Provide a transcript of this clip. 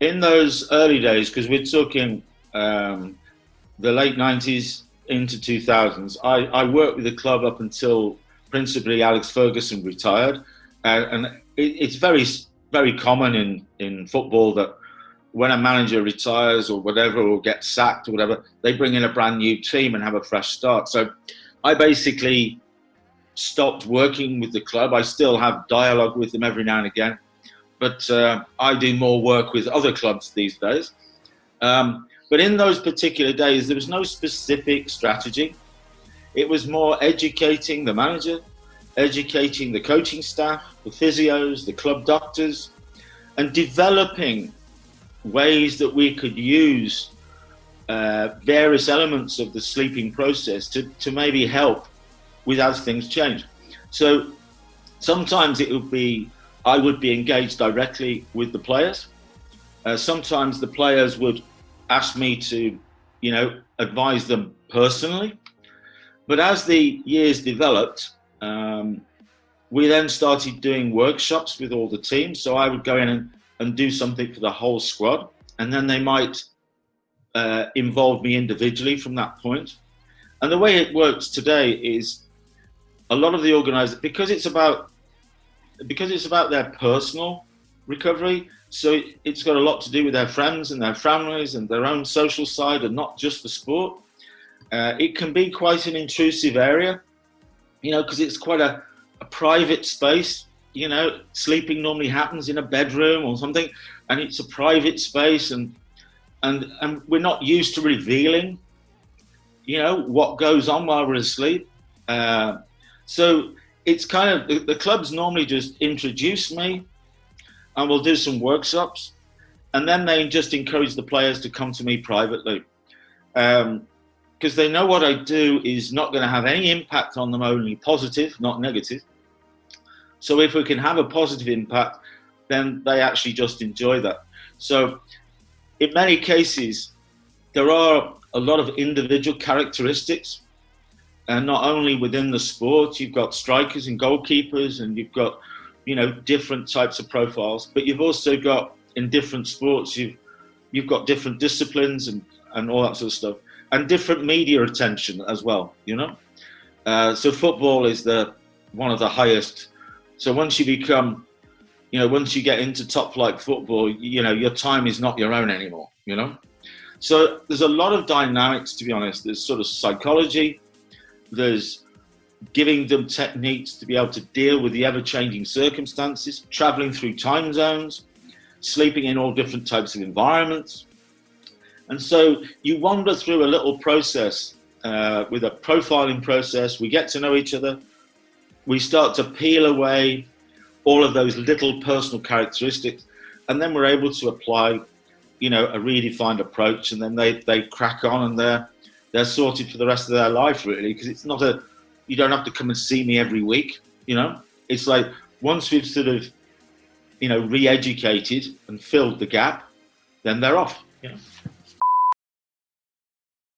in those early days, because we're talking the late 90s into 2000s, I worked with the club up until principally Alex Ferguson retired. And it's very, very common in football that when a manager retires or whatever, or gets sacked or whatever, they bring in a brand new team and have a fresh start. So I basically stopped working with the club. I still have dialogue with them every now and again, but I do more work with other clubs these days. But in those particular days, there was no specific strategy. It was more educating the manager, educating the coaching staff, the physios, the club doctors, and developing ways that we could use various elements of the sleeping process to maybe help with as things change. So sometimes I would be engaged directly with the players. Sometimes the players would ask me to, advise them personally. But as the years developed, we then started doing workshops with all the teams. So I would go in and do something for the whole squad, and then they might involve me individually from that point. And the way it works today is a lot of the organisers, because it's about their personal recovery. So it's got a lot to do with their friends and their families and their own social side, and not just the sport. It can be quite an intrusive area, because it's quite a private space. Sleeping normally happens in a bedroom or something, and it's a private space, and we're not used to revealing, what goes on while we're asleep. So it's kind of, the clubs normally just introduce me, and we'll do some workshops, and then they just encourage the players to come to me privately, because they know what I do is not going to have any impact on them, only positive, not negative. So if we can have a positive impact, then they actually just enjoy that. So in many cases, there are a lot of individual characteristics, and not only within the sport. You've got strikers and goalkeepers, and you've got, different types of profiles, but you've also got, in different sports, you've got different disciplines and all that sort of stuff, and different media attention as well, So football is one of the highest. So once you become, once you get into top flight football, your time is not your own anymore, So there's a lot of dynamics, to be honest. There's sort of psychology, there's giving them techniques to be able to deal with the ever-changing circumstances, traveling through time zones, sleeping in all different types of environments. And so you wander through a little process with a profiling process. We get to know each other. We start to peel away all of those little personal characteristics, and then we're able to apply, a redefined approach, and then they crack on, and they're sorted for the rest of their life, really, because it's not you don't have to come and see me every week, It's like, once we've sort of, re-educated and filled the gap, then they're off,